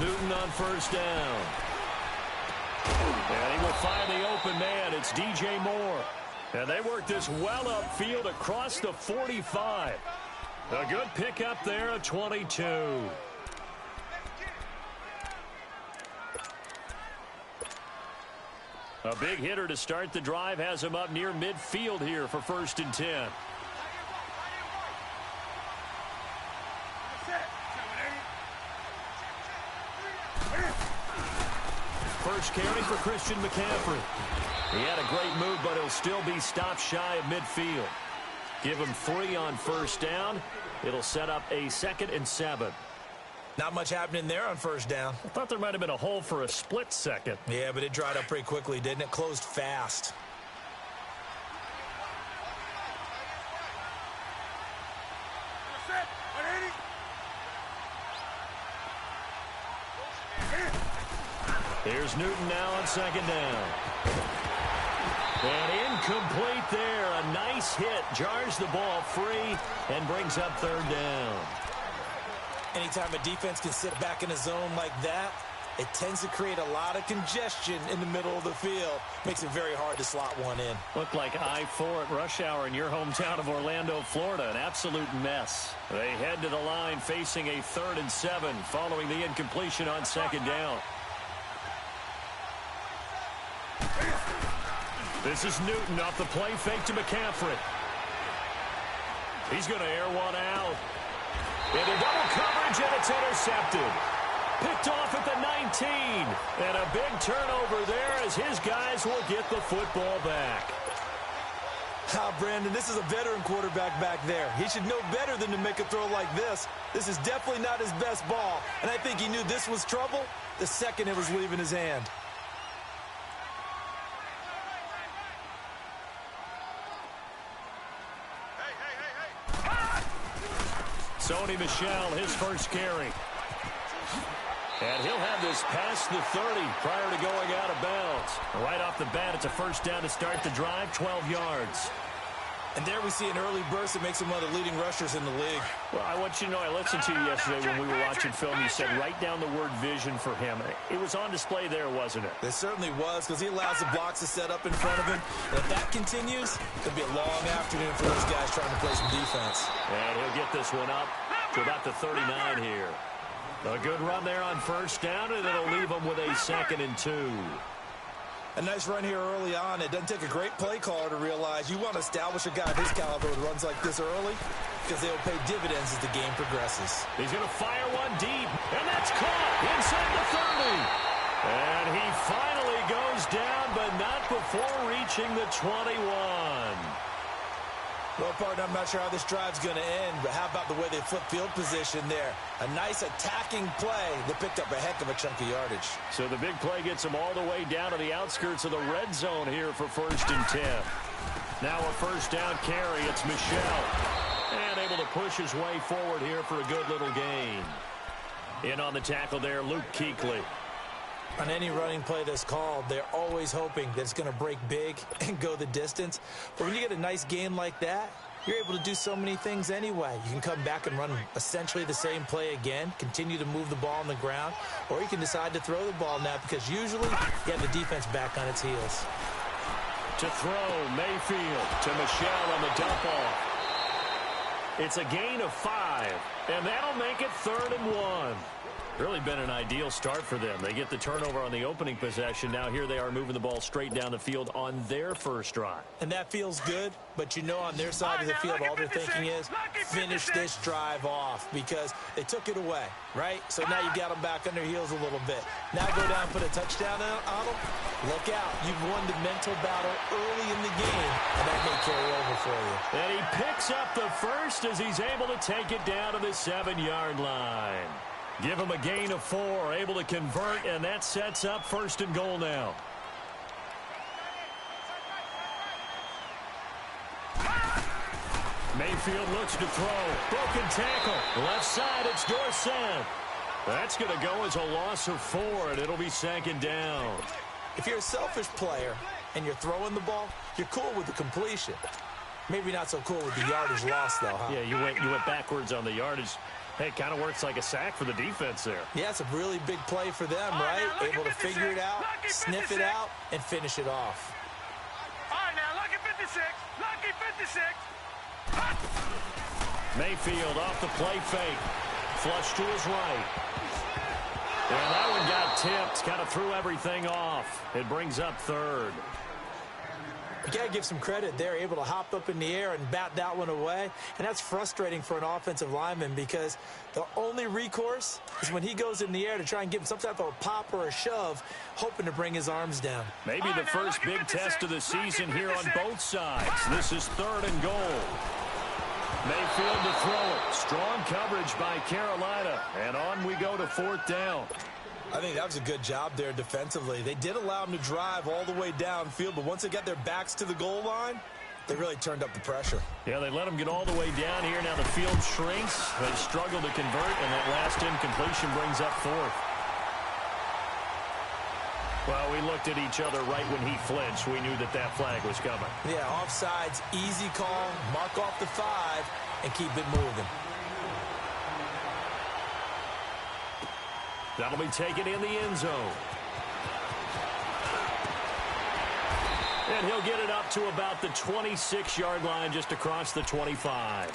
Newton on first down. And he will find the open man. It's DJ Moore. And they work this well upfield across the 45. A good pickup there at 22. A big hitter to start the drive has him up near midfield here for 1st and 10. First carry for Christian McCaffrey. He had a great move, but he'll still be stopped shy of midfield. Give him 3 on first down. It'll set up a 2nd and 7. Not much happening there on first down. I thought there might have been a hole for a split second. Yeah, but it dried up pretty quickly, didn't it? Closed fast. Here's Newton now on 2nd down. And incomplete there. A nice hit. Jars the ball free and brings up 3rd down. Anytime a defense can sit back in a zone like that, it tends to create a lot of congestion in the middle of the field. Makes it very hard to slot one in. Looked like I-4 at rush hour in your hometown of Orlando, Florida. An absolute mess. They head to the line facing a 3rd and 7 following the incompletion on 2nd down. This is Newton off the play fake to McCaffrey. He's going to air one out. Into double coverage, and it's intercepted. Picked off at the 19. And a big turnover there as his guys will get the football back. Brandon, this is a veteran quarterback back there. He should know better than to make a throw like this. This is definitely not his best ball. And I think he knew this was trouble the second it was leaving his hand. Sony Michel, his first carry. And he'll have this past the 30 prior to going out of bounds. Right off the bat, it's a first down to start the drive, 12 yards. And there we see an early burst that makes him one of the leading rushers in the league. Well, I want you to know, I listened to you yesterday when we were watching film. You said write down the word vision for him. It was on display there, wasn't it? It certainly was, because he allows the blocks to set up in front of him. And if that continues, it'll be a long afternoon for those guys trying to play some defense. And he'll get this one up to about the 39 here. A good run there on first down, and it'll leave him with a 2nd and 2. A nice run here early on. It doesn't take a great play caller to realize you want to establish a guy of his caliber with runs like this early, because they'll pay dividends as the game progresses. He's going to fire one deep, and that's caught inside the 30. And he finally goes down, but not before reaching the 21. Well, partner, I'm not sure how this drive's going to end, but how about the way they flip field position there? A nice attacking play that picked up a heck of a chunk of yardage. So the big play gets him all the way down to the outskirts of the red zone here for 1st and 10. Now a first down carry. It's Michel. And able to push his way forward here for a good little gain. In on the tackle there, Luke Kuechly. On any running play that's called, they're always hoping that it's going to break big and go the distance. But when you get a nice gain like that, you're able to do so many things anyway. You can come back and run essentially the same play again, continue to move the ball on the ground, or you can decide to throw the ball now because usually you have the defense back on its heels. To throw, Mayfield to Michel on the dump off. It's a gain of 5, and that'll make it 3rd and 1. Really been an ideal start for them. They get the turnover on the opening possession. Now here they are moving the ball straight down the field on their first drive. And that feels good, but you know on their side of the field all they're thinking is finish this drive off because they took it away, right? So now you got them back on their heels a little bit. Now go down and put a touchdown on them. Look out. You've won the mental battle early in the game, and that may carry over for you. And he picks up the first as he's able to take it down to the 7-yard line. Give him a gain of 4, able to convert, and that sets up 1st and goal now. Mayfield looks to throw. Broken tackle. Left side, it's Dorsett. That's going to go as a loss of 4, and it'll be 2nd down. If you're a selfish player and you're throwing the ball, you're cool with the completion. Maybe not so cool with the yardage loss, though, huh? Yeah, you went backwards on the yardage. Hey, it kind of works like a sack for the defense there. Yeah, it's a really big play for them, right? Able to figure it out, sniff it out, and finish it off. All right, now, lucky 56. Lucky 56. Mayfield off the play fake. Flush to his right. And that one got tipped. Kind of threw everything off. It brings up third. You got to give some credit. They're able to hop up in the air and bat that one away. And that's frustrating for an offensive lineman because the only recourse is when he goes in the air to try and give some type of a pop or a shove, hoping to bring his arms down. Maybe the first big test of the season here on both sides. This is 3rd and goal. Mayfield to throw it. Strong coverage by Carolina. And on we go to 4th down. I think that was a good job there defensively. They did allow them to drive all the way downfield, but once they got their backs to the goal line, they really turned up the pressure. Yeah, they let them get all the way down here. Now the field shrinks. They struggle to convert, and that last incompletion brings up 4th. Well, we looked at each other right when he flinched. We knew that that flag was coming. Yeah, offsides, easy call, mark off the 5, and keep it moving. That'll be taken in the end zone. And he'll get it up to about the 26-yard line, just across the 25.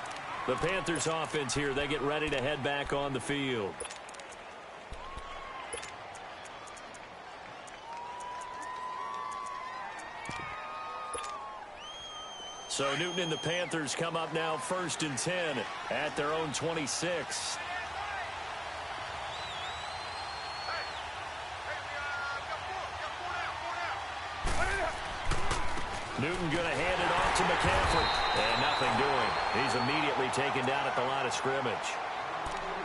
The Panthers offense here, they get ready to head back on the field. So Newton and the Panthers come up now 1st and 10 at their own 26. Newton going to hand it off to McCaffrey. And nothing doing. He's immediately taken down at the line of scrimmage.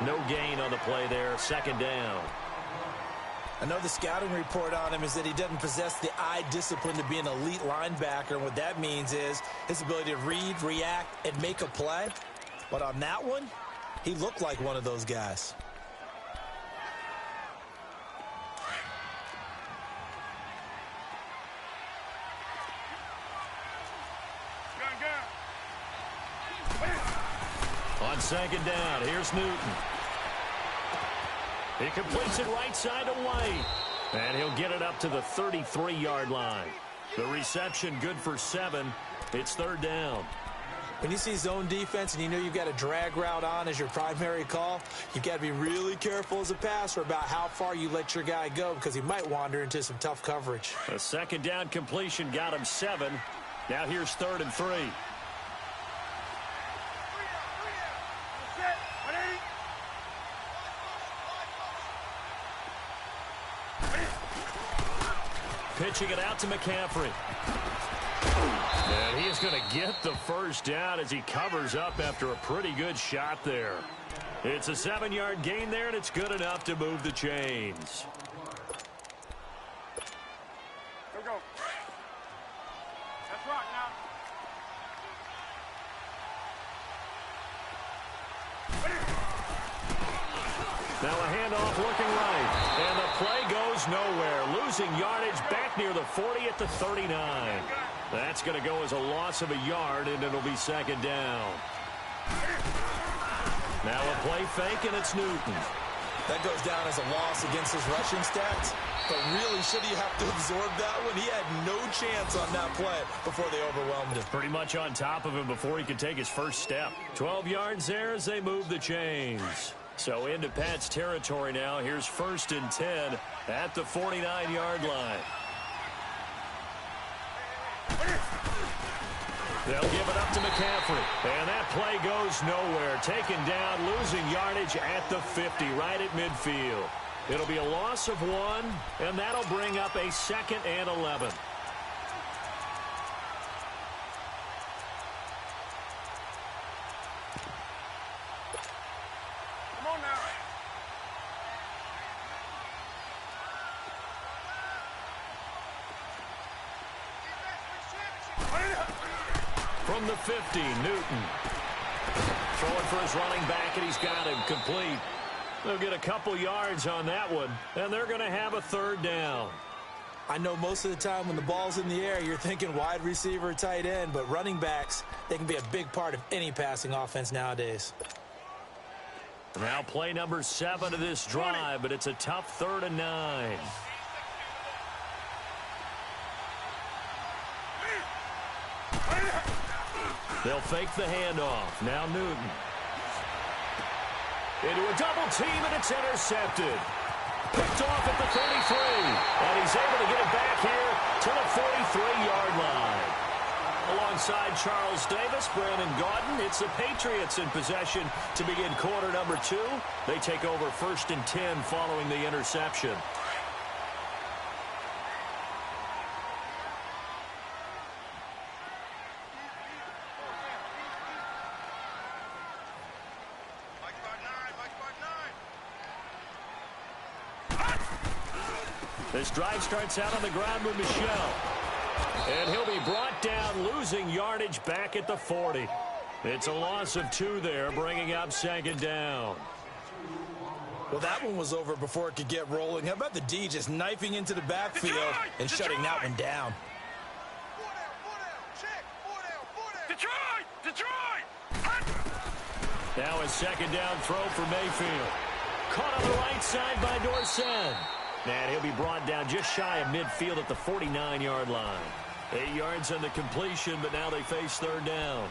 No gain on the play there. 2nd down. I know the scouting report on him is that he doesn't possess the eye discipline to be an elite linebacker. And what that means is his ability to read, react, and make a play. But on that one, he looked like one of those guys. On 2nd down, here's Newton. He completes it right side to White. And he'll get it up to the 33-yard line. The reception good for 7. It's 3rd down. When you see zone defense and you know you've got a drag route on as your primary call, you've got to be really careful as a passer about how far you let your guy go because he might wander into some tough coverage. A 2nd down completion got him 7. Now here's 3rd and 3. Pitching it out to McCaffrey. And he is going to get the 1st down as he covers up after a pretty good shot there. It's a 7-yard gain there, and it's good enough to move the chains. Go. That's right now. Now a handoff looking right. And the play goes nowhere. Losing yardage back near the 40 at the 39. That's going to go as a loss of a yard, and it'll be 2nd down. Now a play fake, and it's Newton. That goes down as a loss against his rushing stats. But really, should he have to absorb that one? He had no chance on that play before they overwhelmed him. Pretty much on top of him before he could take his first step. 12 yards there as they move the chains. So into Pat's territory now. Here's 1st and 10 at the 49-yard line. They'll give it up to McCaffrey. And that play goes nowhere. Taken down, losing yardage at the 50, right at midfield. It'll be a loss of 1, and that'll bring up a 2nd and 11. Come on now. From the 50, Newton. Throwing for his running back, and he's got him complete. They'll get a couple yards on that one, and they're going to have a 3rd down. I know most of the time when the ball's in the air, you're thinking wide receiver, tight end, but running backs, they can be a big part of any passing offense nowadays. Now play number 7 of this drive, but it's a tough 3rd and 9. They'll fake the handoff. Now Newton. Into a double team, and it's intercepted. Picked off at the 33. And he's able to get it back here to the 43-yard line. Alongside Charles Davis, Brandon Gaudin, it's the Patriots in possession to begin quarter number 2. They take over 1st and 10 following the interception. This drive starts out on the ground with Michel. And he'll be brought down, losing yardage back at the 40. It's a loss of 2 there, bringing up 2nd down. Well, that one was over before it could get rolling. How about the D just knifing into the backfield and shutting that one down? Now a 2nd down throw for Mayfield. Caught on the right side by Dorsett. And he'll be brought down just shy of midfield at the 49-yard line. 8 yards on the completion, but now they face 3rd down.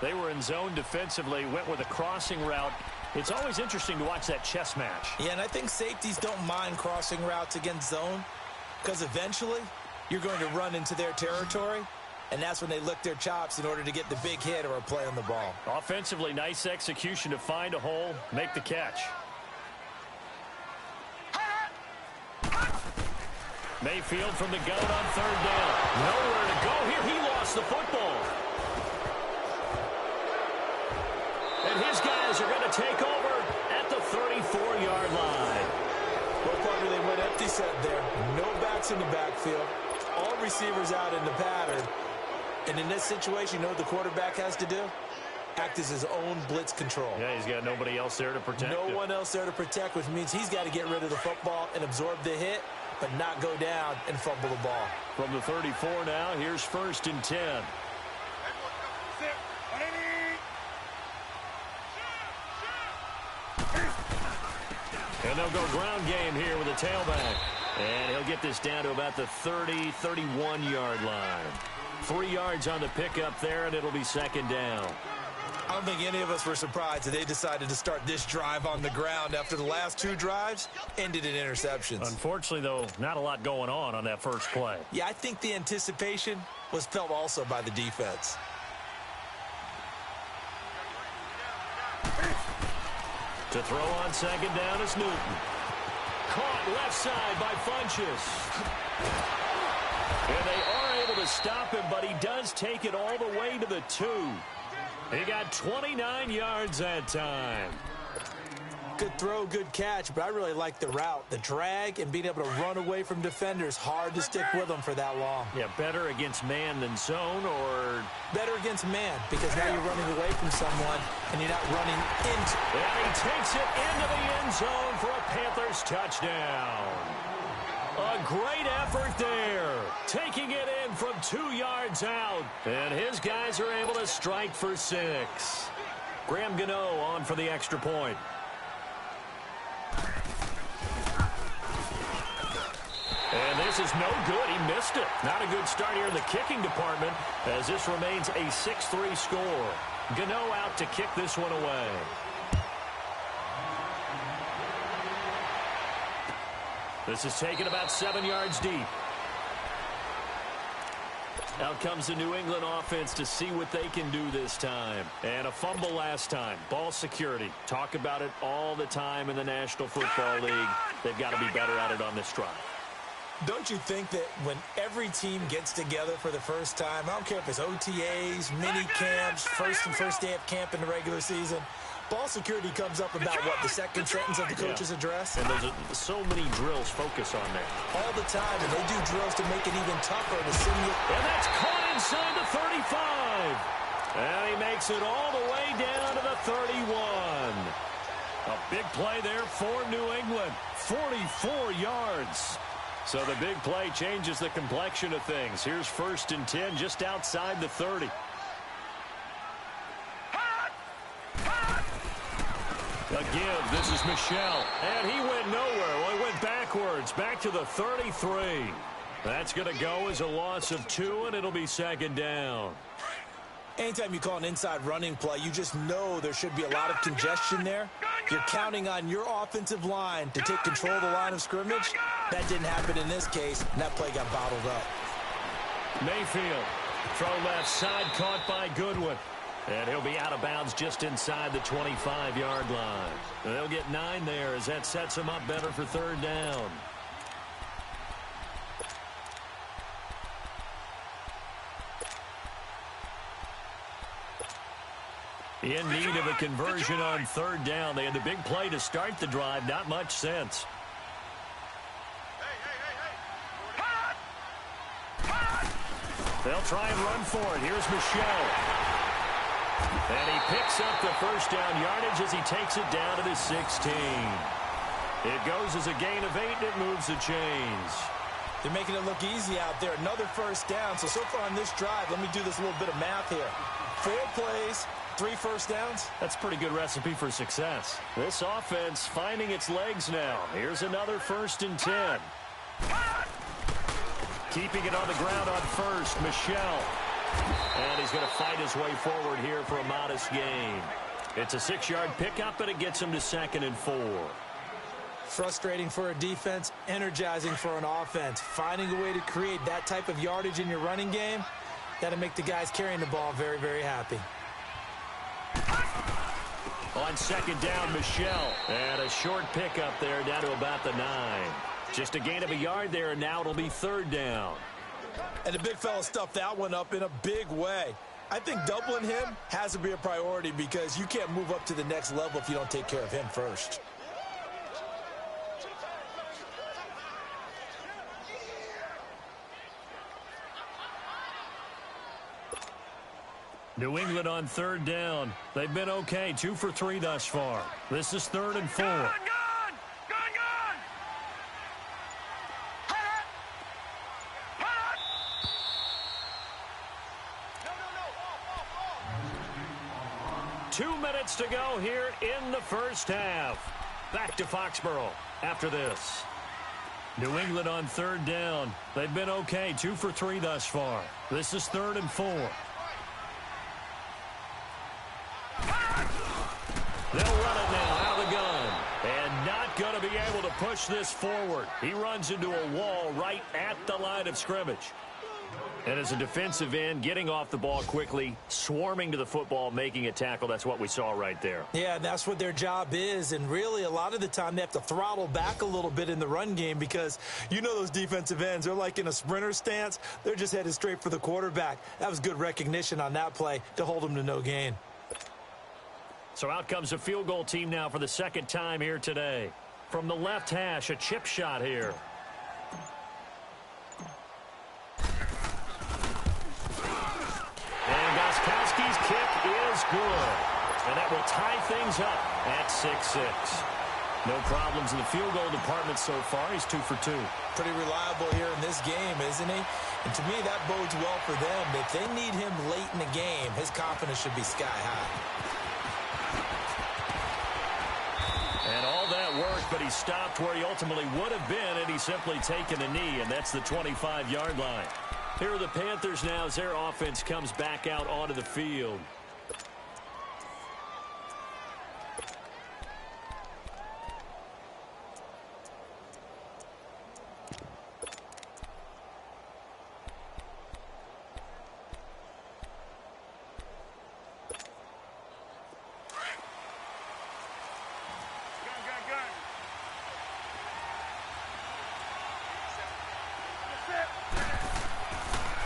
They were in zone defensively, went with a crossing route. It's always interesting to watch that chess match. Yeah, and I think safeties don't mind crossing routes against zone because eventually you're going to run into their territory, and that's when they lick their chops in order to get the big hit or a play on the ball. Offensively, nice execution to find a hole, make the catch. Mayfield from the gun on 3rd down. Nowhere to go here. He lost the football. And his guys are going to take over at the 34-yard line. Well, partner, they went empty set there. No backs in the backfield. All receivers out in the pattern. And in this situation, you know what the quarterback has to do? Act as his own blitz control. Yeah, he's got nobody else there to protect him. No one else there to protect, which means he's got to get rid of the football and absorb the hit, but not go down and fumble the ball. From the 34 now, here's 1st and 10. And they'll go ground game here with a tailback. And he'll get this down to about the 30, 31-yard line. 3 yards on the pickup there, and it'll be 2nd down. I don't think any of us were surprised that they decided to start this drive on the ground after the last 2 drives ended in interceptions. Unfortunately, though, not a lot going on that first play. Yeah, I think the anticipation was felt also by the defense. To throw on 2nd down is Newton. Caught left side by Funchess. And they are able to stop him, but he does take it all the way to the 2. He got 29 yards that time. Good throw, good catch, but I really like the route. The drag and being able to run away from defenders, hard to stick with them for that long. Yeah, better against man than zone, or... Better against man, because now you're running away from someone and you're not running into... And he takes it into the end zone for a Panthers touchdown. A great effort there. Taking it in from 2 yards out. And his guys are able to strike for 6. Graham Gano on for the extra point. And this is no good. He missed it. Not a good start here in the kicking department as this remains a 6-3 score. Gano out to kick this one away. This is taken about 7 yards deep. Out comes the New England offense to see what they can do this time. And a fumble last time. Ball security. Talk about it all the time in the National Football League. They've got to be better at it on this drive. Don't you think that when every team gets together for the first time, I don't care if it's OTAs, mini camps, first day of camp in the regular season, ball security comes up about, what, the second sentence of the coach's address? And there's so many drills focus on that. All the time, and they do drills to make it even tougher to simulate. And that's caught inside the 35. And he makes it all the way down to the 31. A big play there for New England. 44 yards. So the big play changes the complexion of things. Here's 1st and 10 just outside the 30. They'll A give. This is Michel. And he went nowhere. Well, he went backwards. Back to the 33. That's going to go as a loss of 2, and it'll be second down. Anytime you call an inside running play, you just know there should be a lot of congestion there. You're counting on your offensive line to take control of the line of scrimmage. That didn't happen in this case, and that play got bottled up. Mayfield. Throw left side, caught by Goodwin. And he'll be out of bounds just inside the 25-yard line. And they'll get 9 there as that sets them up better for third down. In need of a conversion on third down. They had the big play to start the drive. Not much sense. They'll try and run for it. Here's Michel. And he picks up the first down yardage as he takes it down to the 16. It goes as a gain of 8, and it moves the chains. They're making it look easy out there. Another first down. So far on this drive, let me do this little bit of math here. 4 plays, 3 first downs. That's a pretty good recipe for success. This offense finding its legs now. Here's another 1st and 10. Keeping it on the ground on first, Michel. And he's going to fight his way forward here for a modest gain. It's a 6-yard pickup, and it gets him to 2nd and 4. Frustrating for a defense, energizing for an offense. Finding a way to create that type of yardage in your running game, that'll make the guys carrying the ball very, very happy. On 2nd down, Michel. And a short pickup there down to about the 9. Just a gain of a yard there, and now it'll be 3rd down. And the big fella stuffed that one up in a big way. I think doubling him has to be a priority because you can't move up to the next level if you don't take care of him first. New England on 3rd down. They've been okay, 2 for 3 thus far. This is 3rd and 4. Gone! Two minutes to go here in the first half. Back to Foxborough after this. New England on 3rd down. They've been okay, 2 for 3 thus far. This is 3rd and 4. They'll run it now out of the gun. And not going to be able to push this forward. He runs into a wall right at the line of scrimmage. And as a defensive end, getting off the ball quickly, swarming to the football, making a tackle, that's what we saw right there. Yeah, that's what their job is. And really, a lot of the time, they have to throttle back a little bit in the run game because you know those defensive ends, they're like in a sprinter stance. They're just headed straight for the quarterback. That was good recognition on that play to hold them to no gain. So out comes a field goal team now for the 2nd time here today. From the left hash, a chip shot here. And Gostkowski's kick is good. And that will tie things up at 6-6. No problems in the field goal department so far. He's 2 for 2. Pretty reliable here in this game, isn't he? And to me, that bodes well for them. If they need him late in the game, his confidence should be sky high. And all that worked, but he stopped where he ultimately would have been, and he's simply taken a knee, and that's the 25-yard line. Here are the Panthers now as their offense comes back out onto the field.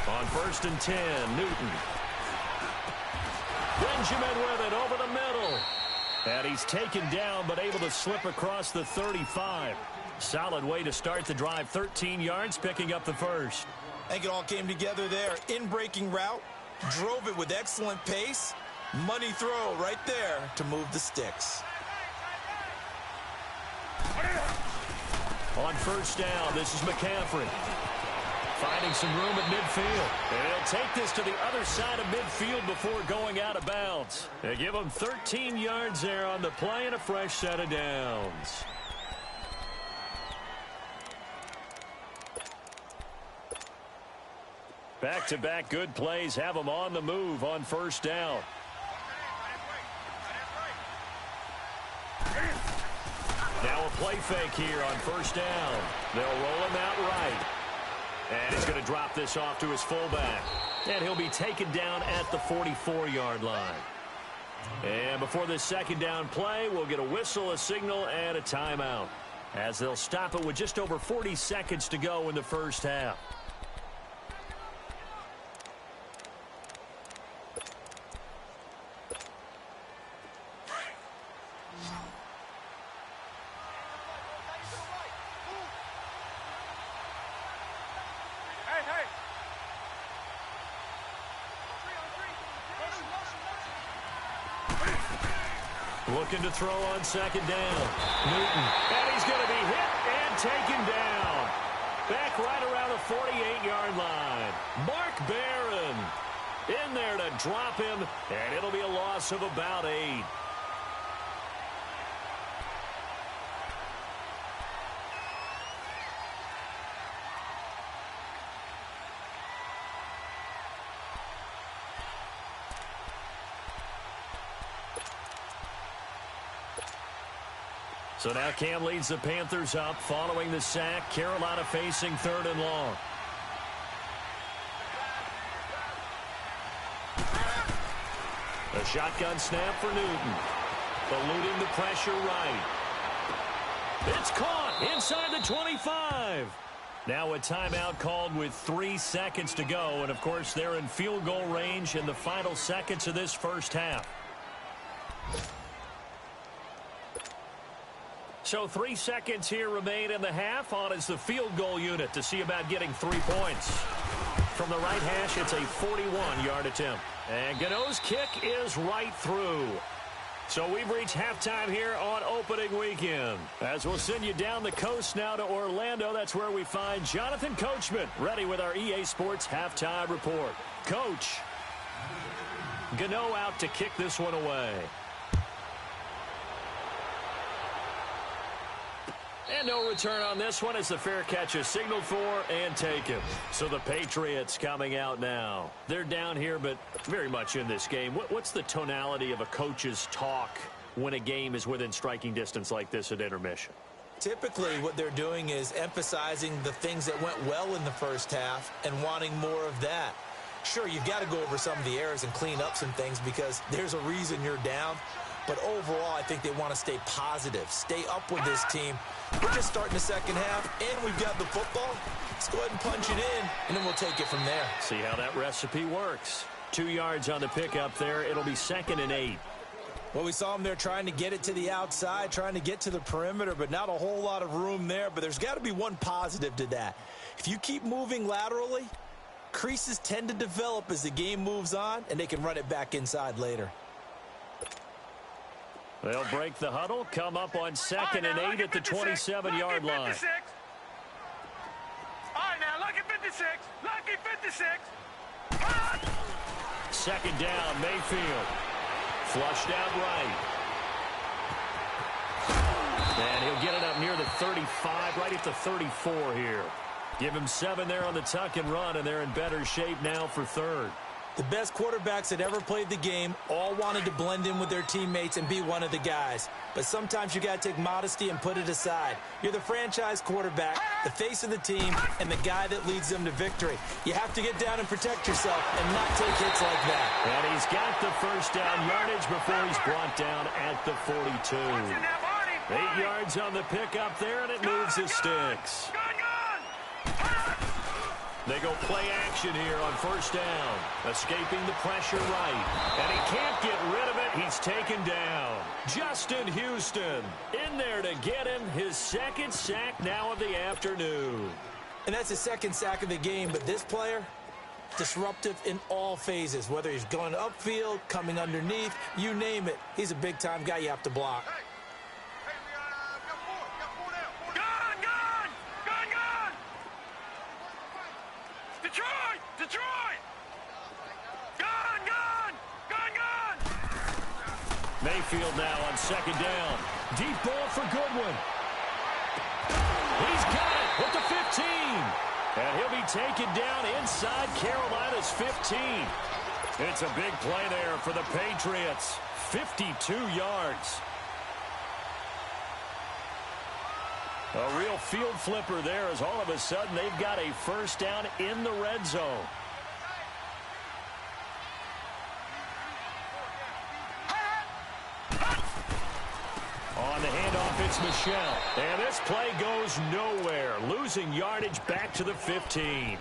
On 1st and 10, Newton. Benjamin with it over the middle. And he's taken down but able to slip across the 35. Solid way to start the drive. 13 yards, picking up the first. I think it all came together there. In-breaking route, drove it with excellent pace. Money throw right there to move the sticks. On 1st down, this is McCaffrey. finding some room at midfield. And he'll take this to the other side of midfield before going out of bounds. They give him 13 yards there on the play and a fresh set of downs. Back-to-back good plays have them on the move on first down. Now a play fake here on first down. They'll roll him out right. And he's going to drop this off to his fullback. And he'll be taken down at the 44-yard line. And before this second down play, we'll get a whistle, a signal, and a timeout, as they'll stop it with just over 40 seconds to go in the first half. Looking to throw on second down. Newton. And he's going to be hit and taken down. Back right around the 48-yard line. Mark Barron in there to drop him, and it'll be a loss of about 8. So now Cam leads the Panthers up following the sack. Carolina facing 3rd and long. A shotgun snap for Newton. Eluding the pressure right. It's caught inside the 25. Now a timeout called with 3 seconds to go. And, of course, they're in field goal range in the final seconds of this first half. So 3 seconds here remain in the half. On is the field goal unit to see about getting 3 points. From the right hash, it's a 41-yard attempt. And Gano's kick is right through. So we've reached halftime here on opening weekend. As we'll send you down the coast now to Orlando, that's where we find Jonathan Coachman, ready with our EA Sports halftime report. Coach, Gano out to kick this one away. And no return on this one as the fair catch is signaled for and taken. So the Patriots coming out now. They're down here, but very much in this game. What's the tonality of a coach's talk when a game is within striking distance like this at intermission? Typically, what they're doing is emphasizing the things that went well in the first half and wanting more of that. Sure, you've got to go over some of the errors and clean up some things because there's a reason you're down. But overall, I think they want to stay positive, stay up with this team. We're just starting the second half, and we've got the football. Let's go ahead and punch it in, and then we'll take it from there. See how that recipe works. 2 yards on the pickup there. It'll be 2nd and 8. Well, we saw them there trying to get it to the outside, trying to get to the perimeter, but not a whole lot of room there. But there's got to be one positive to that. If you keep moving laterally, creases tend to develop as the game moves on, and they can run it back inside later. They'll break the huddle, come up on 2nd and 8 at the 27-yard line. All right, now, lucky 56. Lucky 56. Second down, Mayfield. Flushed out right. And he'll get it up near the 35, right at the 34 here. Give him 7 there on the tuck and run, and they're in better shape now for 3rd. The best quarterbacks that ever played the game all wanted to blend in with their teammates and be one of the guys. But sometimes you got to take modesty and put it aside. You're the franchise quarterback, the face of the team, and the guy that leads them to victory. You have to get down and protect yourself and not take hits like that. And he's got the first down yardage before he's brought down at the 42. 8 yards on the pickup there, and it moves the sticks. They go play action here on first down. Escaping the pressure right. And he can't get rid of it. He's taken down. Justin Houston in there to get him his 2nd sack now of the afternoon. And that's his 2nd sack of the game. But this player, disruptive in all phases. Whether he's going upfield, coming underneath, you name it. He's a big-time guy you have to block. Detroit! Detroit! Gone, gone! Gone, gone! Mayfield now on second down. Deep ball for Goodwin. He's got it with the 15. And he'll be taken down inside Carolina's 15. It's a big play there for the Patriots. 52 yards. A real field flipper there as all of a sudden they've got a first down in the red zone. On the handoff, it's Michelle. And this play goes nowhere. Losing yardage back to the 15.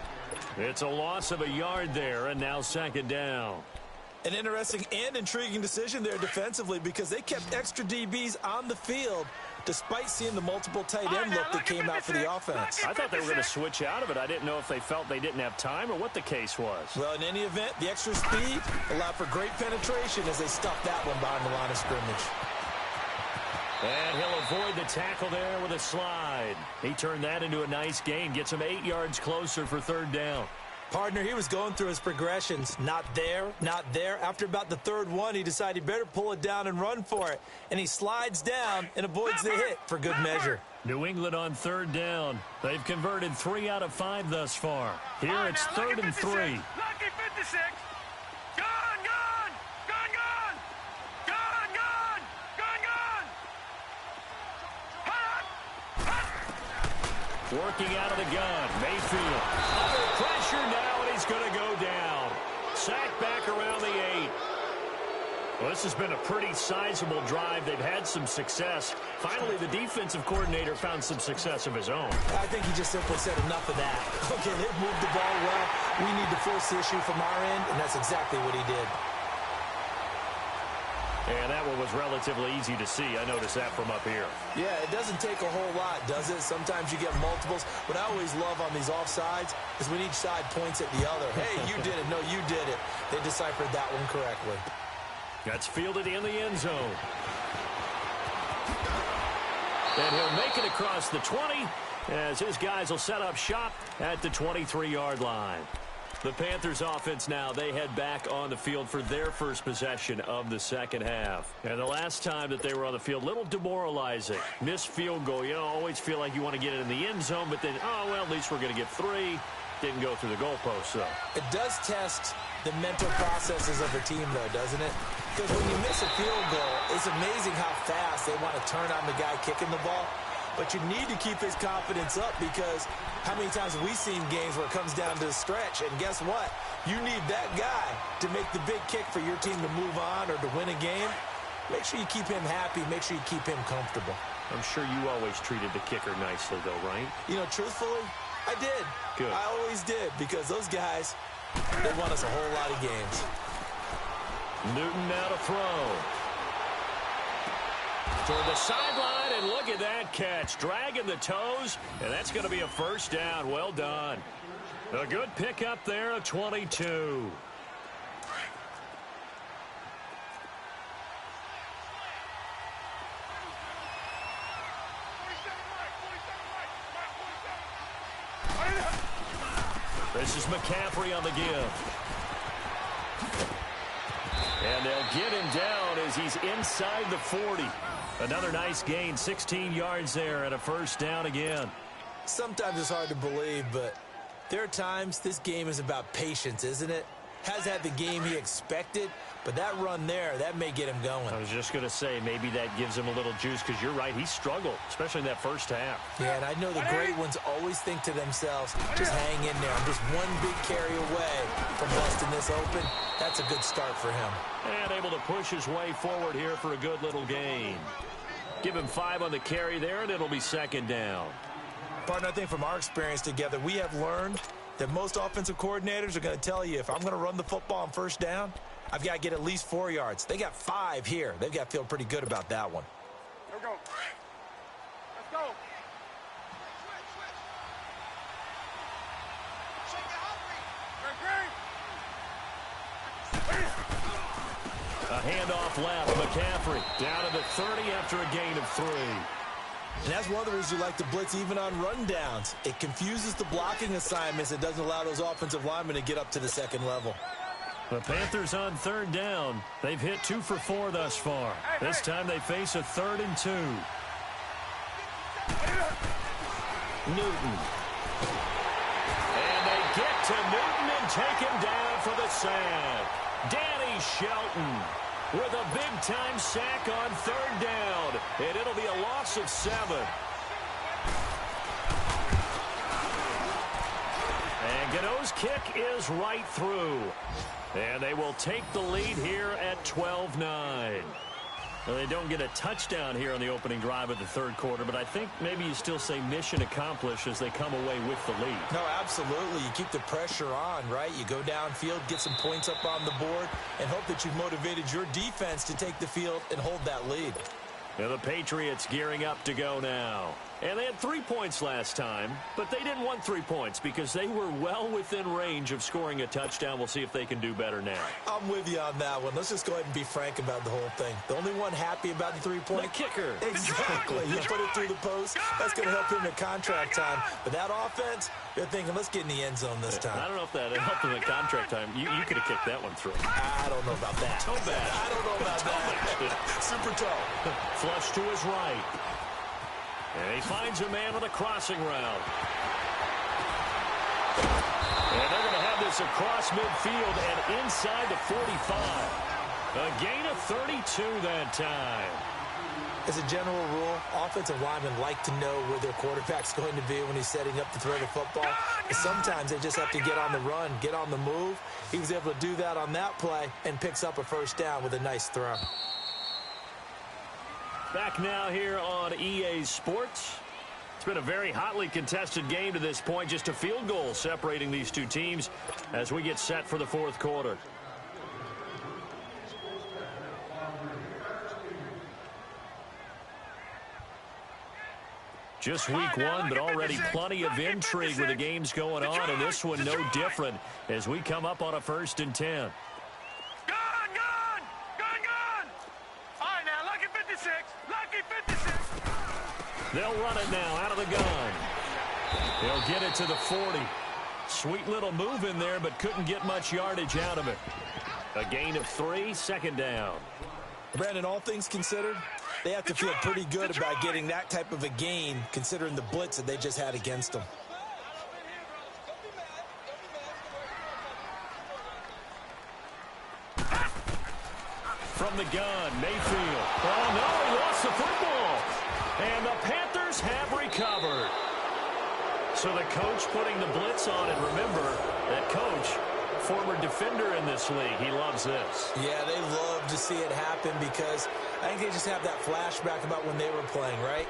It's a loss of a yard there, and now second down. An interesting and intriguing decision there defensively because they kept extra DBs on the field despite seeing the multiple tight end look that came out for the offense. I thought they were going to switch out of it. I didn't know if they felt they didn't have time or what the case was. Well, in any event, the extra speed allowed for great penetration as they stuffed that one behind the line of scrimmage. And he'll avoid the tackle there with a slide. He turned that into a nice gain. Gets him 8 yards closer for third down. Partner, he was going through his progressions. Not there, not there. After about the third one, he decided he better pull it down and run for it. And he slides down and avoids the hit for good measure. New England on third down. They've converted 3 out of 5 thus far. Here it's third and 3. Lucky 56. Gone, gone! Gone, gone! Gone, gone! Gone, gone! Hot! Hot! Working out of the gun. Mayfield. Under pressure now, and he's going to go down. Sacked back around the 8. Well, this has been a pretty sizable drive. They've had some success. Finally, the defensive coordinator found some success of his own. I think he just simply said enough of that. Okay, they've moved the ball well. We need to force the issue from our end, and that's exactly what he did. And that one was relatively easy to see. I noticed that from up here. Yeah, it doesn't take a whole lot, does it? Sometimes you get multiples. What I always love on these offsides is when each side points at the other. Hey, you did it. No, you did it. They deciphered that one correctly. That's fielded in the end zone. And he'll make it across the 20 as his guys will set up shop at the 23-yard line. The Panthers offense now, they head back on the field for their first possession of the second half. And the last time that they were on the field, a little demoralizing. Missed field goal. You know, always feel like you want to get it in the end zone, but then, oh, well, at least we're going to get 3. Didn't go through the goalpost, though. It does test the mental processes of a team, though, doesn't it? Because when you miss a field goal, it's amazing how fast they want to turn on the guy kicking the ball. But you need to keep his confidence up because how many times have we seen games where it comes down to the stretch? And guess what? You need that guy to make the big kick for your team to move on or to win a game. Make sure you keep him happy. Make sure you keep him comfortable. I'm sure you always treated the kicker nicely, though, right? You know, truthfully, I did. Good. I always did because those guys, they won us a whole lot of games. Newton now to throw. Toward the sideline, and look at that catch. Dragging the toes, and that's going to be a first down. Well done. A good pickup there of 22. This is McCaffrey on the give. And they'll get him down as he's inside the 40. Another nice gain, 16 yards there and a first down again. Sometimes it's hard to believe, but there are times this game is about patience, isn't it? Has had the game he expected, but that run there, that may get him going. I was just going to say, maybe that gives him a little juice because you're right, he struggled, especially in that first half. Yeah, and I know the great ones always think to themselves, just hang in there. I'm just one big carry away from busting this open. That's a good start for him. And able to push his way forward here for a good little gain. Give him 5 on the carry there, and it'll be second down. Partner, I think from our experience together, we have learned that most offensive coordinators are going to tell you, if I'm going to run the football on first down, I've got to get at least 4 yards. They got 5 here. They've got to feel pretty good about that one. Here we go. Let's go. A handoff left. McCaffrey down to the 30 after a gain of 3. And that's one of the reasons you like to blitz even on rundowns. It confuses the blocking assignments. It doesn't allow those offensive linemen to get up to the second level. The Panthers on third down. They've hit 2 for 4 thus far. This time they face a 3rd and 2. Newton. And they get to Newton and take him down for the sack. Danny Shelton with a big-time sack on 3rd down. And it'll be a loss of 7. And Gano's kick is right through. And they will take the lead here at 12-9. Well, they don't get a touchdown here on the opening drive of the third quarter, but I think maybe you still say mission accomplished as they come away with the lead. No, absolutely. You keep the pressure on, right? You go downfield, get some points up on the board, and hope that you've motivated your defense to take the field and hold that lead. Now the Patriots gearing up to go now. And they had 3 points last time, but they didn't want 3 points because they were well within range of scoring a touchdown. We'll see if they can do better now. I'm with you on that one. Let's just go ahead and be frank about the whole thing. The only one happy about the 3-point? The kicker. Exactly. You put it through the post. That's going to help him at contract time. But that offense, they're thinking, let's get in the end zone this time. I don't know if that helped him at contract time. You could have kicked that one through. I don't know about that. Toe bad. I don't know about that. Super toe. Flush to his right. And he finds a man on a crossing route. And they're going to have this across midfield and inside the 45. A gain of 32 that time. As a general rule, offensive linemen like to know where their quarterback's going to be when he's setting up to throw the football. But sometimes they just have to get on the run, get on the move. He was able to do that on that play and picks up a first down with a nice throw. Back now here on EA Sports. It's been a very hotly contested game to this point. Just a field goal separating these two teams as we get set for the fourth quarter. Just week one, but already plenty of intrigue with the games going on, and this one no different as we come up on a 1st and 10. They'll run it now out of the gun. They'll get it to the 40. Sweet little move in there, but couldn't get much yardage out of it. A gain of 3, 2nd down. Brandon, all things considered, they have to feel pretty good about getting that type of a gain, considering the blitz that they just had against them. From the gun, Mayfield. Oh, no, he lost the football. And the Panthers have recovered. So the coach putting the blitz on, and remember, that coach, former defender in this league, he loves this. Yeah, they love to see it happen because I think they just have that flashback about when they were playing, right?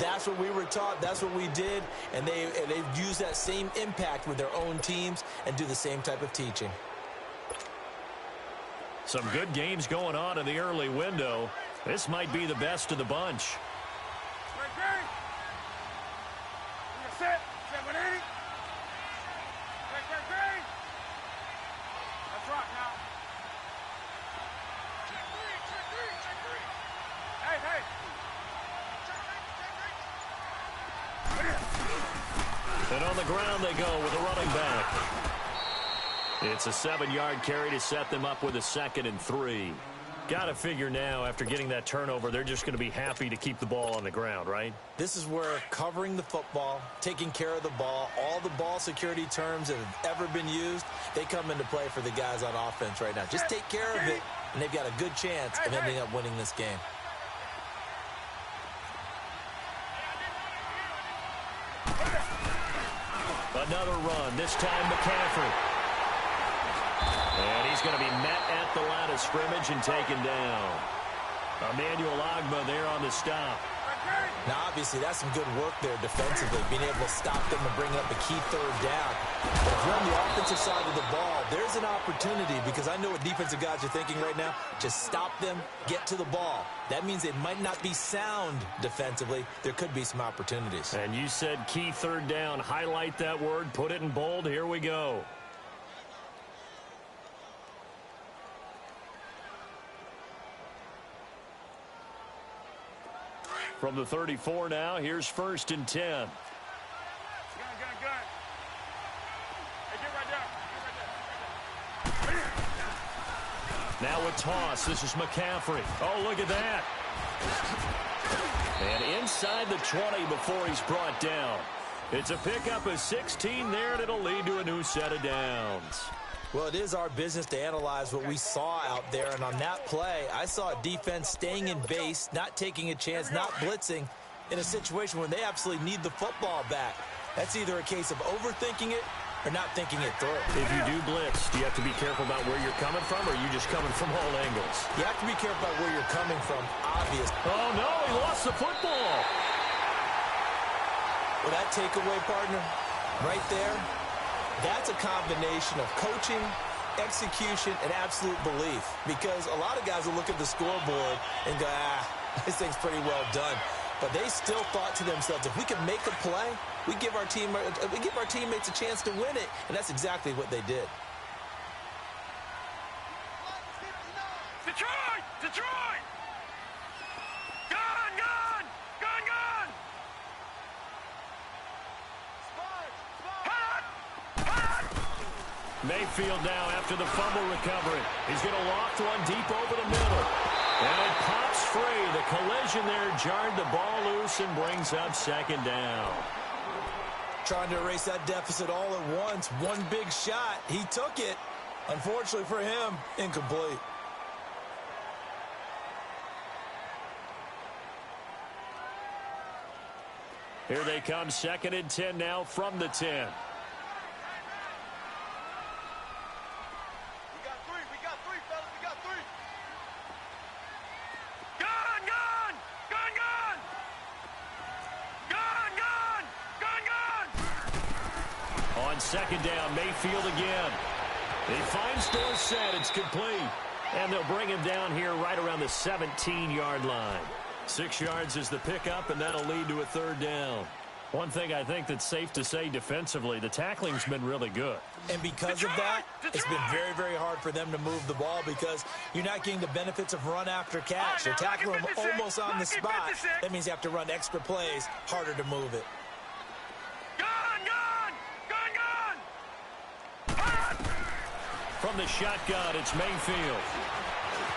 That's what we were taught. That's what we did. And they use that same impact with their own teams and do the same type of teaching. Some good games going on in the early window. This might be the best of the bunch. And on the ground they go with a running back. It's a 7-yard carry to set them up with a 2nd and 3. Got to figure now, after getting that turnover, they're just going to be happy to keep the ball on the ground, right? This is where covering the football, taking care of the ball, all the ball security terms that have ever been used, they come into play for the guys on offense right now. Just take care of it, and they've got a good chance of ending up winning this game. Another run, this time McCaffrey. And he's going to be met at the line of scrimmage and taken down. Emmanuel Ogbah there on the stop. Now, obviously, that's some good work there defensively, being able to stop them and bring up a key 3rd down. But if you're on the offensive side of the ball, there's an opportunity, because I know what defensive guys are thinking right now. Just stop them, get to the ball. That means they might not be sound defensively. There could be some opportunities. And you said key 3rd down. Highlight that word, put it in bold. Here we go. From the 34 now, here's 1st and 10. Gun. Hey, get right there. Now a toss. This is McCaffrey. Oh, look at that. And inside the 20 before he's brought down. It's a pickup of 16 there, and it'll lead to a new set of downs. Well, it is our business to analyze what we saw out there, and on that play, I saw a defense staying in base, not taking a chance, not blitzing in a situation where they absolutely need the football back. That's either a case of overthinking it or not thinking it through. If you do blitz, do you have to be careful about where you're coming from, or are you just coming from all angles? You have to be careful about where you're coming from, obvious. Oh, no, he lost the football. Well, that takeaway, partner, right there, that's a combination of coaching, execution, and absolute belief. Because a lot of guys will look at the scoreboard and go, this thing's pretty well done. But they still thought to themselves, if we can make a play, we give our teammates a chance to win it. And that's exactly what they did. Detroit! Detroit! Gun! Mayfield now after the fumble recovery. He's going to loft one deep over the middle. And it pops free. The collision there jarred the ball loose and brings up 2nd down. Trying to erase that deficit all at once. One big shot. He took it. Unfortunately for him, incomplete. Here they come, 2nd and 10 now from the 10. We got three, fellas. We got three. Gun! On 2nd down, Mayfield again. He finds Dorsett. It's complete. And they'll bring him down here right around the 17-yard line. 6 yards is the pickup, and that'll lead to a 3rd down. One thing I think that's safe to say defensively, the tackling's been really good. And because of that, it's been very, very hard for them to move the ball because you're not getting the benefits of run after catch. They're tackling them almost on the spot. That means you have to run extra plays, harder to move it. From the shotgun, it's Mayfield.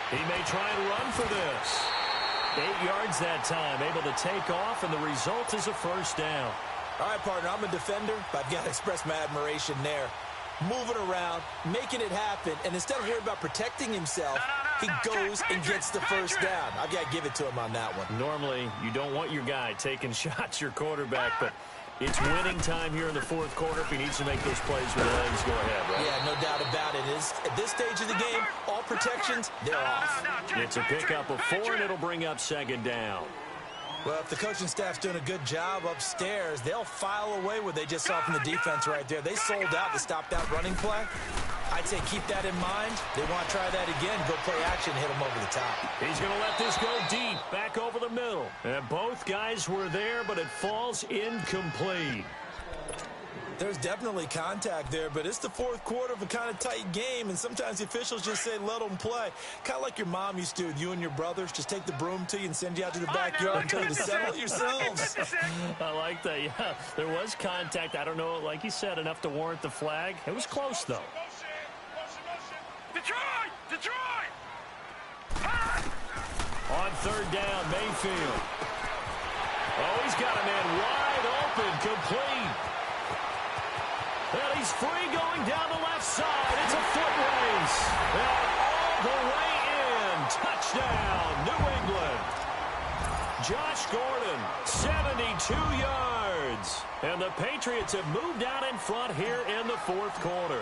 He may try and run for this. 8 yards that time, able to take off, and the result is a 1st down. All right, partner, I'm a defender, but I've got to express my admiration there. Moving around, making it happen, and instead of worrying about protecting himself, he goes and gets the 1st down. I've got to give it to him on that one. Normally, you don't want your guy taking shots, your quarterback, but it's winning time here in the 4th quarter. If he needs to make those plays with the legs, go ahead, right? Yeah, no doubt about it. At this stage of the game, all protections, they're off. It's a pickup of 4, and it'll bring up 2nd down. Well, if the coaching staff's doing a good job upstairs, they'll file away what they just saw from the defense right there. They sold out to stop that running play. I'd say keep that in mind. They want to try that again, go play action, hit them over the top. He's going to let this go deep, back over the middle. And both guys were there, but it falls incomplete. There's definitely contact there, but it's the 4th quarter of a kind of tight game, and sometimes the officials just say, let them play. Kind of like your mom used to with you and your brothers. Just take the broom to you and send you out to the backyard and tell you to settle it yourselves. I like that, yeah. There was contact. I don't know, like you said, enough to warrant the flag. It was close, though. Detroit! Detroit! On 3rd down, Mayfield. Oh, he's got a man wide open, complete. And he's free going down the left side. It's a foot race. And all the way in. Touchdown, New England. Josh Gordon, 72 yards. And the Patriots have moved out in front here in the 4th quarter.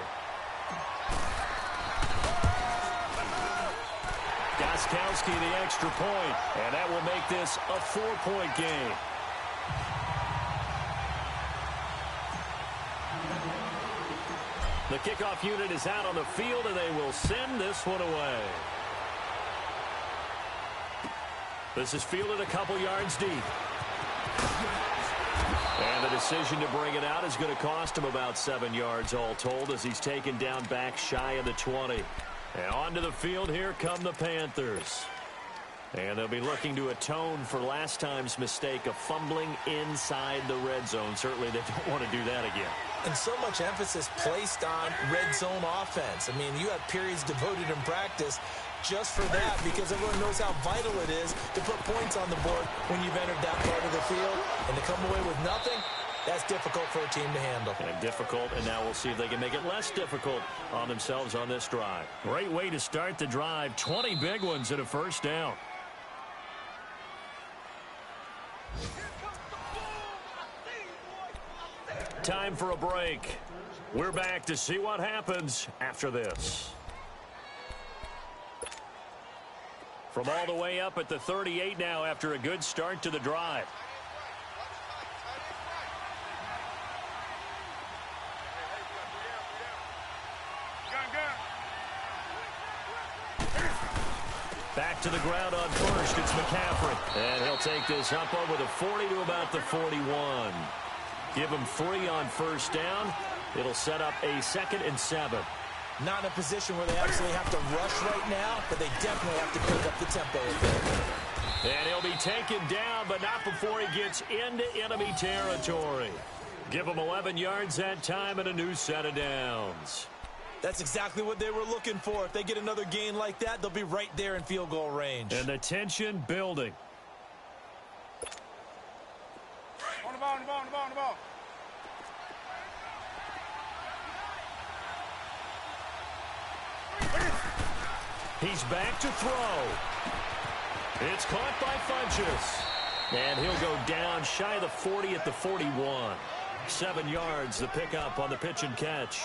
Gostkowski the extra point, and that will make this a 4-point game. The kickoff unit is out on the field, and they will send this one away. This is fielded a couple yards deep. And the decision to bring it out is going to cost him about 7 yards all told as he's taken down back shy of the 20. And onto the field, here come the Panthers. And they'll be looking to atone for last time's mistake of fumbling inside the red zone. Certainly they don't want to do that again. And so much emphasis placed on red zone offense. I mean, you have periods devoted in practice just for that because everyone knows how vital it is to put points on the board when you've entered that part of the field. And to come away with nothing, that's difficult for a team to handle. And difficult, and now we'll see if they can make it less difficult on themselves on this drive. Great way to start the drive. 20 big ones and a first down. Time for a break. We're back to see what happens after this. From all the way up at the 38 now after a good start to the drive. Back to the ground on first. It's McCaffrey. And he'll take this up over the 40 to about the 41. Give him 3 on first down. It'll set up a 2nd and 7. Not in a position where they actually have to rush right now, but they definitely have to pick up the tempo a bit. And he'll be taken down, but not before he gets into enemy territory. Give him 11 yards that time and a new set of downs. That's exactly what they were looking for. If they get another gain like that, they'll be right there in field goal range. And the tension building. On the ball, on the ball, on the ball, on the ball. He's back to throw. It's caught by Funchess. And he'll go down shy of the 40 at the 41. 7 yards, the pickup on the pitch and catch.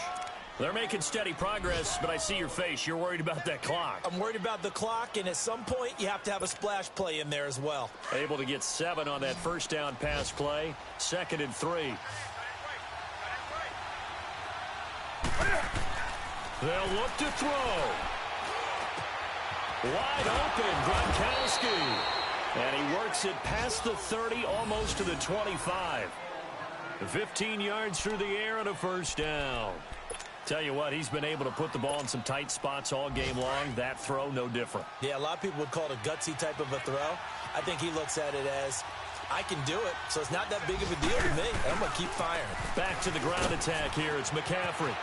They're making steady progress, but I see your face. You're worried about that clock. I'm worried about the clock, and at some point, you have to have a splash play in there as well. Able to get 7 on that first down pass play. 2nd and 3. They'll look to throw. Wide open, Gronkowski. And he works it past the 30, almost to the 25. 15 yards through the air and a first down. Tell you what, he's been able to put the ball in some tight spots all game long. That throw, no different. Yeah, a lot of people would call it a gutsy type of a throw. I think he looks at it as, I can do it, so it's not that big of a deal to me. I'm going to keep firing. Back to the ground attack here. It's McCaffrey.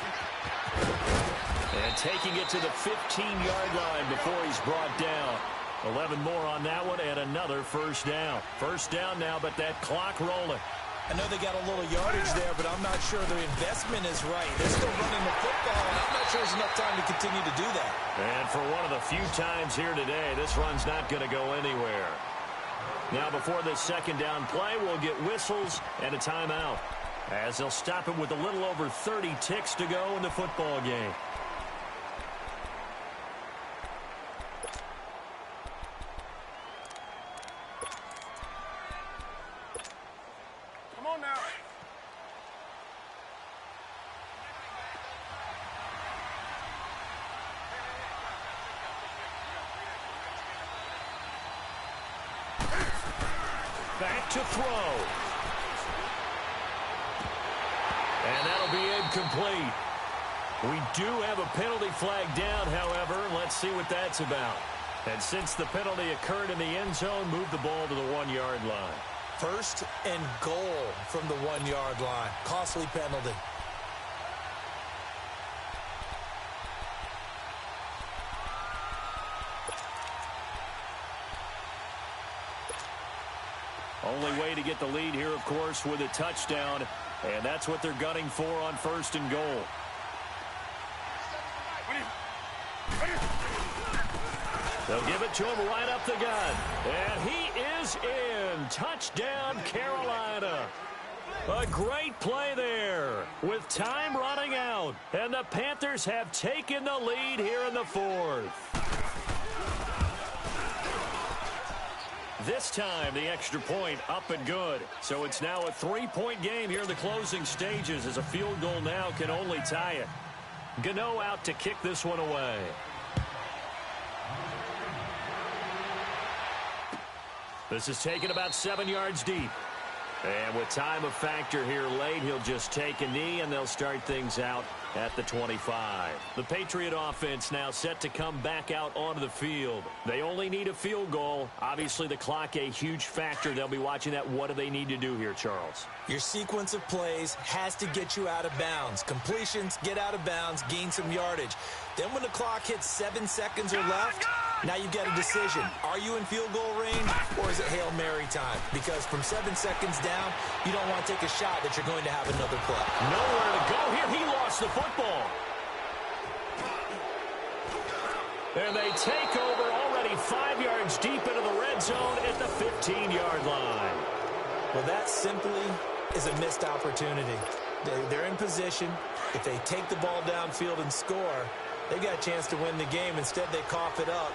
And taking it to the 15-yard line before he's brought down. 11 more on that one and another first down. First down now, but that clock rolling. I know they got a little yardage there, but I'm not sure their investment is right. They're still running the football, and I'm not sure there's enough time to continue to do that. And for one of the few times here today, this run's not going to go anywhere. Now before this second down play, we'll get whistles and a timeout, as they'll stop it with a little over 30 ticks to go in the football game. Come on now. Back to throw. And that'll be incomplete. We do have a penalty flag down, however. Let's see what that's about. And since the penalty occurred in the end zone, move the ball to the 1-yard line. First and goal from the 1-yard line. Costly penalty. Only way to get the lead here, of course, with a touchdown. And that's what they're gunning for on first and goal. They'll give it to him right up the gut. And he is in. Touchdown, Carolina. A great play there with time running out. And the Panthers have taken the lead here in the fourth. This time, the extra point up and good. So it's now a 3-point game here in the closing stages, as a field goal now can only tie it. Gano out to kick this one away. This is taken about 7 yards deep. And with time of factor here late, he'll just take a knee, and they'll start things out at the 25. The Patriot offense now set to come back out onto the field. They only need a field goal. Obviously, the clock a huge factor. They'll be watching that. What do they need to do here, Charles? Your sequence of plays has to get you out of bounds. Completions, get out of bounds, gain some yardage. Then when the clock hits 7 seconds or left, now you've got a decision. Are you in field goal range, or is it Hail Mary time? Because from 7 seconds down, you don't want to take a shot that you're going to have another play. Nowhere to go here. He lost the football. And they take over already 5 yards deep into the red zone at the 15-yard line. Well, that simply is a missed opportunity. They're in position. If they take the ball downfield and score, they got a chance to win the game. Instead, they cough it up.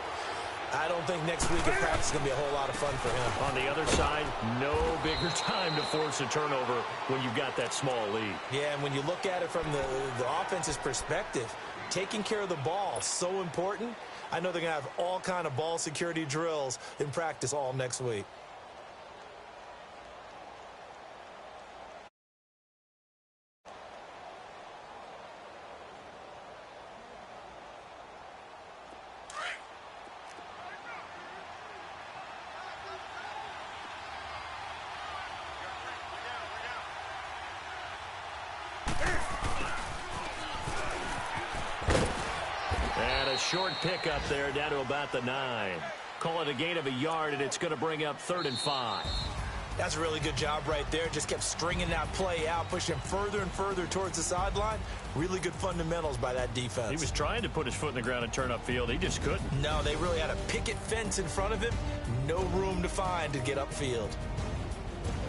I don't think next week at practice is going to be a whole lot of fun for him. On the other side, no bigger time to force a turnover when you've got that small lead. Yeah, and when you look at it from the offense's perspective, taking care of the ball is so important. I know they're going to have all kind of ball security drills in practice all next week. Short pickup there down to about the 9. Call it a gain of a yard, and it's going to bring up 3rd and 5. That's a really good job right there. Just kept stringing that play out, pushing further and further towards the sideline. Really good fundamentals by that defense. He was trying to put his foot in the ground and turn upfield. He just couldn't. No, they really had a picket fence in front of him. No room to find to get upfield.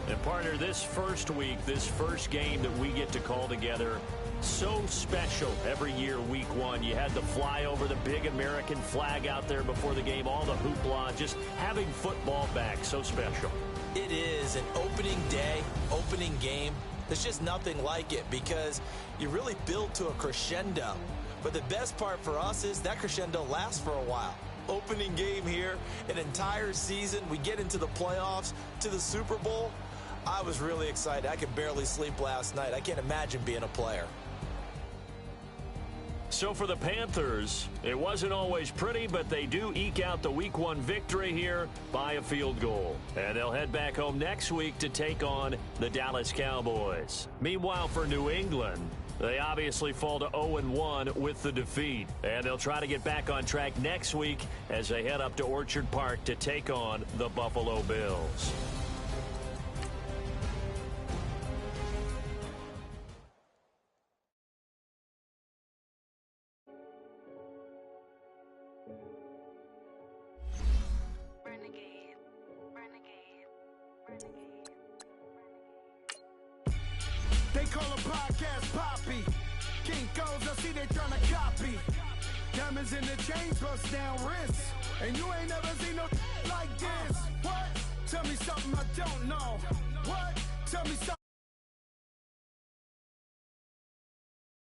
And, partner, this first week, this first game that we get to call together, so special every year, week 1. You had the flyover, the big American flag out there before the game, all the hoopla, just having football back, so special. It is an opening day, opening game. There's just nothing like it because you really build to a crescendo. But the best part for us is that crescendo lasts for a while. Opening game here, an entire season. We get into the playoffs, to the Super Bowl. I was really excited. I could barely sleep last night. I can't imagine being a player. So for the Panthers, it wasn't always pretty, but they do eke out the week 1 victory here by a field goal. And they'll head back home next week to take on the Dallas Cowboys. Meanwhile, for New England, they obviously fall to 0-1 with the defeat. And they'll try to get back on track next week as they head up to Orchard Park to take on the Buffalo Bills. They call a podcast Poppy. King goes, I see they tryna copy. Diamonds in the chains, bust down wrists. And you ain't never seen no like this. What? Tell me something I don't know. What? Tell me something.